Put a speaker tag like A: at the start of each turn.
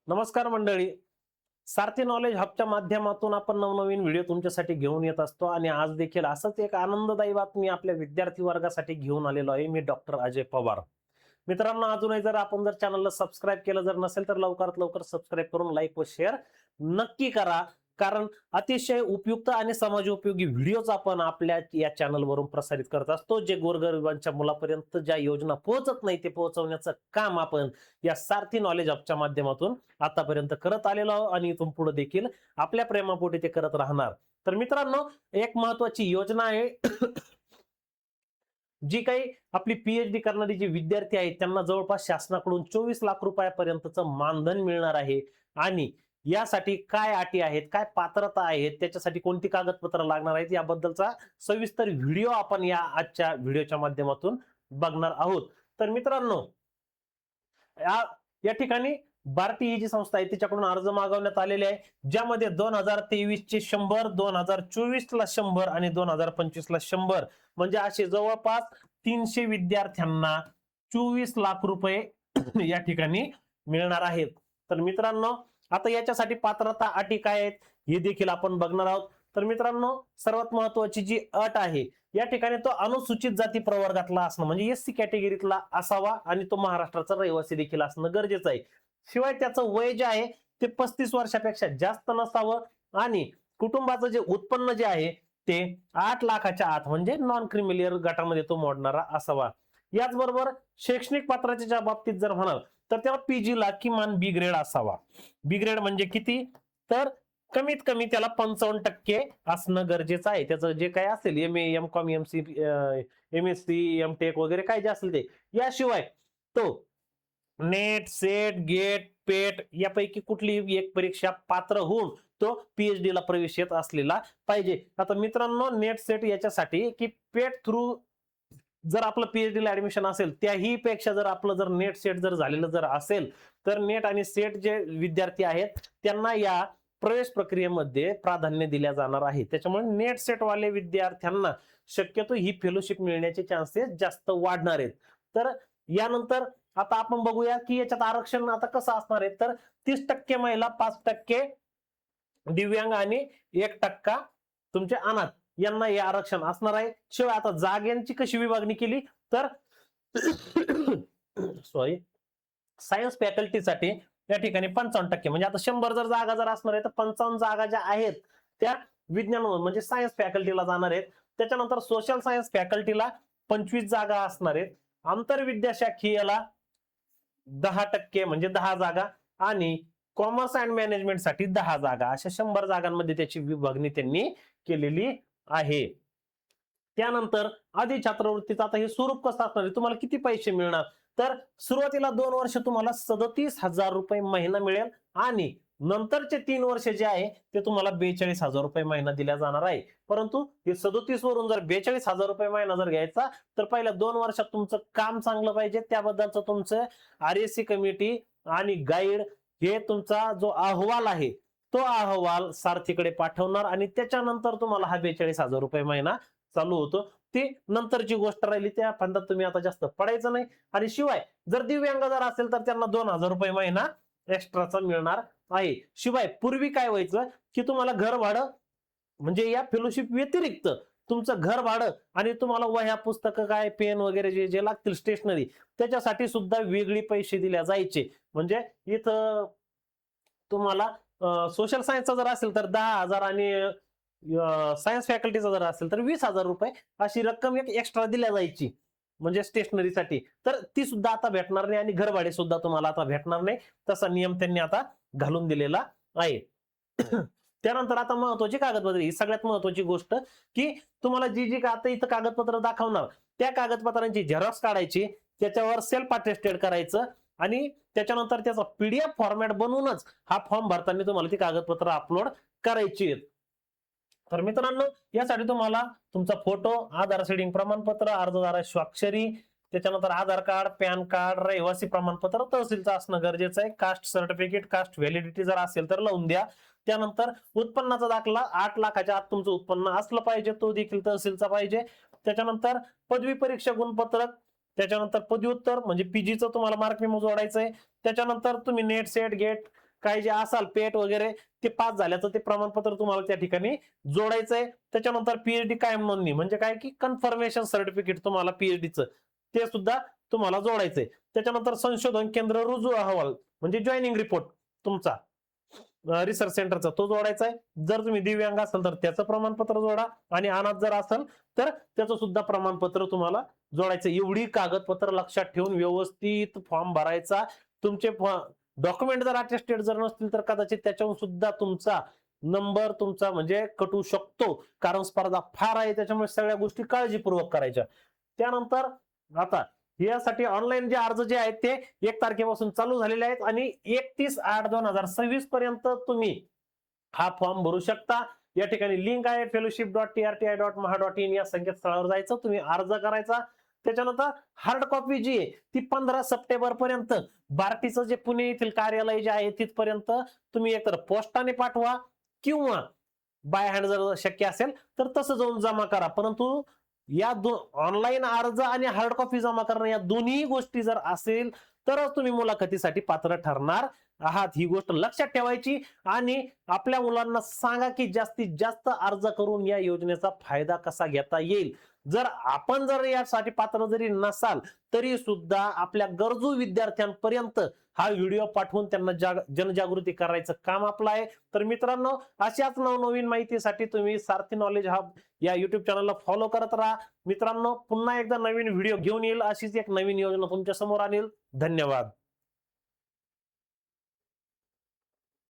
A: नमस्कार मंडळी. सारथी नॉलेज हबच्या माध्यमातून आपण नवनवीन व्हिडिओ तुमच्यासाठी घेऊन येत असतो आणि आज देखील असंच एक आनंददायी बातमी आपल्या विद्यार्थी वर्गासाठी घेऊन आलेलो आहे. मी डॉक्टर अजय पवार. मित्रांनो, अजूनही जर आपण चॅनलला सबस्क्राईब केलं जर नसेल तर लवकरात लवकर सबस्क्राईब करून लाईक व शेअर नक्की करा. कारण अतिशय उपयुक्त आणि समाजोपयोगी व्हिडिओज आपण आपल्या या चॅनलवरून प्रसारित करत असतो. जे गोरगरिबांच्या मुलापर्यंत ज्या योजना पोहोचत नाही ते पोहोचवण्याचं काम आपण या सारथी नॉलेज ॲपच्या माध्यमातून आतापर्यंत करत आलेलो आहोत आणि इथून पुढे देखील आपल्या प्रेमापोटी ते करत राहणार. तर मित्रांनो, एक महत्वाची योजना आहे. जी काही आपली पीएचडी करणारी जी विद्यार्थी आहेत त्यांना जवळपास शासनाकडून 24 लाख रुपयापर्यंतचं मानधन मिळणार आहे. आणि यासाठी काय अटी आहेत, काय पात्रता आहेत, त्याच्यासाठी कोणती कागदपत्र लागणार आहेत याबद्दलचा सविस्तर व्हिडिओ आपण या आजच्या व्हिडिओच्या माध्यमातून बघणार आहोत. तर मित्रांनो, या या ठिकाणी भारती ही जी संस्था आहे तिच्याकडून अर्ज मागवण्यात आलेले आहे, ज्यामध्ये 2023 चे 100, 2024 ला 100 आणि 2025 ला 100 म्हणजे असे जवळपास 300 विद्यार्थ्यांना 24 लाख रुपये या ठिकाणी मिळणार आहेत. तर मित्रांनो, आता याच्यासाठी पात्रता अटी काय आहेत हे देखील आपण बघणार आहोत. तर मित्रांनो, सर्वात महत्वाची जी अट आहे या ठिकाणी तो अनुसूचित जाती प्रवर्गातला असणं म्हणजे एससी कॅटेगरीतला असावा आणि तो महाराष्ट्राचा रहिवासी देखील असणं गरजेचं आहे. शिवाय त्याचं वय जे आहे ते 35 वर्षापेक्षा जास्त नसावं आणि कुटुंबाचं जे उत्पन्न जे आहे ते 8 लाखाच्या आत म्हणजे नॉन क्रिमिलियर गटामध्ये तो मोडणारा असावा. याचबरोबर शैक्षणिक पात्रतेच्या बाबतीत जर म्हणाल तर त्याला पीजी ला किमान बी ग्रेड असावा. बी ग्रेड म्हणजे किती, तर कमीत कमी त्याला 55% असणं गरजेचं आहे. त्याचं जे काय असेल MA, MCOM, MSc, MTech वगैरे काय जे असेल ते. याशिवाय तो नेट, सेट, गेट, पेट यापैकी कुठलीही एक परीक्षा पात्र होऊन तो पीएचडी ला प्रवेश येत असलेला पाहिजे. आता मित्रांनो, नेट सेट याच्यासाठी की पेट थ्रू जर आपलं पीएचडी ला ऍडमिशन असेल त्याही पेक्षा जर आपलं जर नेट सेट जर झालेलं जर असेल तर नेट आणि सेट जे विद्यार्थी आहेत त्यांना या प्रवेश प्रक्रियेमध्ये प्राधान्य दिल्या जाणार आहे. त्याच्यामुळे नेट सेट वाले विद्यार्थ्यांना शक्यतो ही फेलोशिप मिळण्याचे चान्सेस जास्त वाढणार आहेत. तर यानंतर आता आपण बघूया की याच्यात आरक्षण आता कसं असणार आहे. तर 30% महिला, 5% दिव्यांग आणि 1% तुमचे अनाथ यांना हे आरक्षण असणार आहे. शिवाय आता जागांची कशी विभागणी केली तर सॉरी, सायन्स फॅकल्टीसाठी या ठिकाणी 55% म्हणजे आता 100 जर जागा जर असणार आहे तर 55 जागा ज्या आहेत त्या विज्ञान म्हणजे सायन्स फॅकल्टीला जाणार आहेत. त्याच्यानंतर सोशल सायन्स फॅकल्टीला 25 जागा असणार आहेत. आंतरविद्याशाखीयला 10% म्हणजे 10 जागा आणि कॉमर्स अँड मॅनेजमेंट साठी 10 जागा अशा 100 जागांमध्ये त्याची विभागणी त्यांनी केलेली आहे. त्यानंतर आधी छात्रवृत्तीचं आता हे स्वरूप कसं असणार आहे, तुम्हाला किती पैसे मिळणार, तर सुरुवातीला 2 वर्ष तुम्हाला 37,000 रुपये महिना मिळेल आणि नंतरचे 3 वर्ष जे आहे ते तुम्हाला 42,000 रुपये महिना दिला जाणार आहे. परंतु हे 37 वरून जर 42,000 रुपये महिना जर घ्यायचा तर पहिल्या 2 वर्षात तुमचं काम चांगलं पाहिजे, त्याबद्दलचं तुमचं RSC कमिटी आणि गाईड हे तुमचा जो अहवाल आहे तो अहवाल सारथीकडे पाठवणार आणि त्याच्यानंतर तुम्हाला हा 42,000 रुपये महिना चालू होतो. ती नंतरची गोष्ट राहिली, त्या फंदात तुम्ही आता जास्त पडायचं नाही. आणि शिवाय जर दिव्यांग जर असेल तर त्यांना 2,000 रुपये महिना एक्स्ट्राचा मिळणार आहे. शिवाय पूर्वी काय व्हायचं की तुम्हाला घर भाडं म्हणजे या फेलोशिप व्यतिरिक्त तुमचं घर भाडं आणि तुम्हाला वह्या, पुस्तकं, काय पेन वगैरे जे जे लागतील स्टेशनरी त्याच्यासाठी सुद्धा वेगळी पैसे दिल्या जायचे. म्हणजे इथं तुम्हाला सोशल सायन्सचा जर असेल तर 10,000 आणि सायन्स फॅकल्टीचा जर असेल तर 20,000 रुपये अशी रक्कम एक एक्स्ट्रा दिल्या जायची म्हणजे स्टेशनरीसाठी. तर ती सुद्धा आता भेटणार नाही आणि घरभाडे सुद्धा तुम्हाला आता भेटणार नाही. तसा नियम त्यांनी आता घालून दिलेला आहे. त्यानंतर आता महत्वाची कागदपत्र, ही सगळ्यात महत्वाची गोष्ट की तुम्हाला जी जी आता इथं कागदपत्र दाखवणार त्या कागदपत्रांची झेरॉक्स काढायची, त्याच्यावर सेल्फ अटेस्टेड करायचं आणि त्याच्यानंतर त्याचा PDF फॉर्मॅट बनवूनच हा फॉर्म भरताना तुम्हाला ती कागदपत्र अपलोड करायची आहेत. तर मित्रांनो, यासाठी तुम्हाला तुमचा फोटो, आधार सीडिंग प्रमाणपत्र, अर्जदाराची स्वाक्षरी, त्याच्यानंतर आधार कार्ड, पॅन कार्ड, रहिवासी प्रमाणपत्र तहसीलचं असणं गरजेचं आहे. कास्ट सर्टिफिकेट, कास्ट व्हॅलिडिटी जर असेल तर लावून द्या. त्यानंतर उत्पन्नाचा दाखला 8 लाखाच्या आत तुमचं उत्पन्न असलं पाहिजे, तो देखील तहसीलचा पाहिजे. त्याच्यानंतर पदवी परीक्षा गुणपत्रक, त्याच्यानंतर पदव्युत्तर म्हणजे पीजीचं तुम्हाला मार्क मेमो जोडायचंय. त्याच्यानंतर तुम्ही नेट, सेट, गेट काय जे असाल पेट वगैरे ते पास झाल्याचं ते प्रमाणपत्र तुम्हाला त्या ठिकाणी जोडायचंय. त्याच्यानंतर पीएचडी कायम नोंदणी म्हणजे काय की कन्फर्मेशन सर्टिफिकेट तुम्हाला पीएचडीचं ते सुद्धा तुम्हाला जोडायचंय. त्याच्यानंतर संशोधन केंद्र रुजू अहवाल म्हणजे जॉईनिंग रिपोर्ट तुमचा रिसर्च सेंटरचा तो जोडायचा आहे. जर तुम्ही दिव्यांग असाल तर त्याचं प्रमाणपत्र जोडा आणि अनाथ जर असाल तर त्याचं सुद्धा प्रमाणपत्र तुम्हाला जोडायचं. एवढी कागदपत्र लक्षात ठेवून व्यवस्थित फॉर्म भरायचा. तुमचे डॉक्युमेंट जर अटेस्टेड जर नसतील तर कदाचित त्याच्यावर सुद्धा तुमचा नंबर तुमचा म्हणजे कटू शकतो, कारण स्पर्धा फार आहे. त्याच्यामुळे सगळ्या गोष्टी काळजीपूर्वक करायच्या. त्यानंतर आता यासाठी ऑनलाईन जे अर्ज जे आहेत ते 1 तारखेपासून चालू झालेले आहेत आणि 31/8/2026 पर्यंत तुम्ही हा फॉर्म भरू शकता. या ठिकाणी लिंक आहे fellowship.trti.maha.in या संकेतस्थळावर जायचं, तुम्ही अर्ज करायचा. त्याच्यानंतर हार्ड कॉपी जी आहे ती 15 सप्टेंबर पर्यंत बार्टीचं जे पुणे येथील कार्यालय जे आहे तिथपर्यंत तुम्ही एकतर पोस्टाने पाठवा किंवा बाय हँड जर शक्य असेल तर तसं जाऊन जमा करा. परंतु या ऑनलाईन अर्ज आणि हार्ड कॉपी जमा करणं या दोन्ही गोष्टी जर असेल तरच तुम्ही मुलाखतीसाठी पात्र ठरणार आहात. ही गोष्ट लक्षात ठेवायची आणि आपल्या मुलांना सांगा की जास्तीत जास्त अर्ज करून या योजनेचा फायदा कसा घेता येईल. जर आपण जर यासाठी पात्र जरी नसाल तरी सुद्धा आपल्या गरजू विद्यार्थ्यांपर्यंत हा व्हिडिओ पाठवून त्यांना जनजागृती करायचं काम आपलं आहे. तर मित्रांनो, अशाच नवनवीन माहितीसाठी तुम्ही सारथी नॉलेज हब या युट्यूब चॅनलला फॉलो करत राहा. मित्रांनो, पुन्हा एकदा नवीन व्हिडिओ घेऊन येईल, अशीच एक नवीन योजना तुमच्या समोर आणेल. धन्यवाद.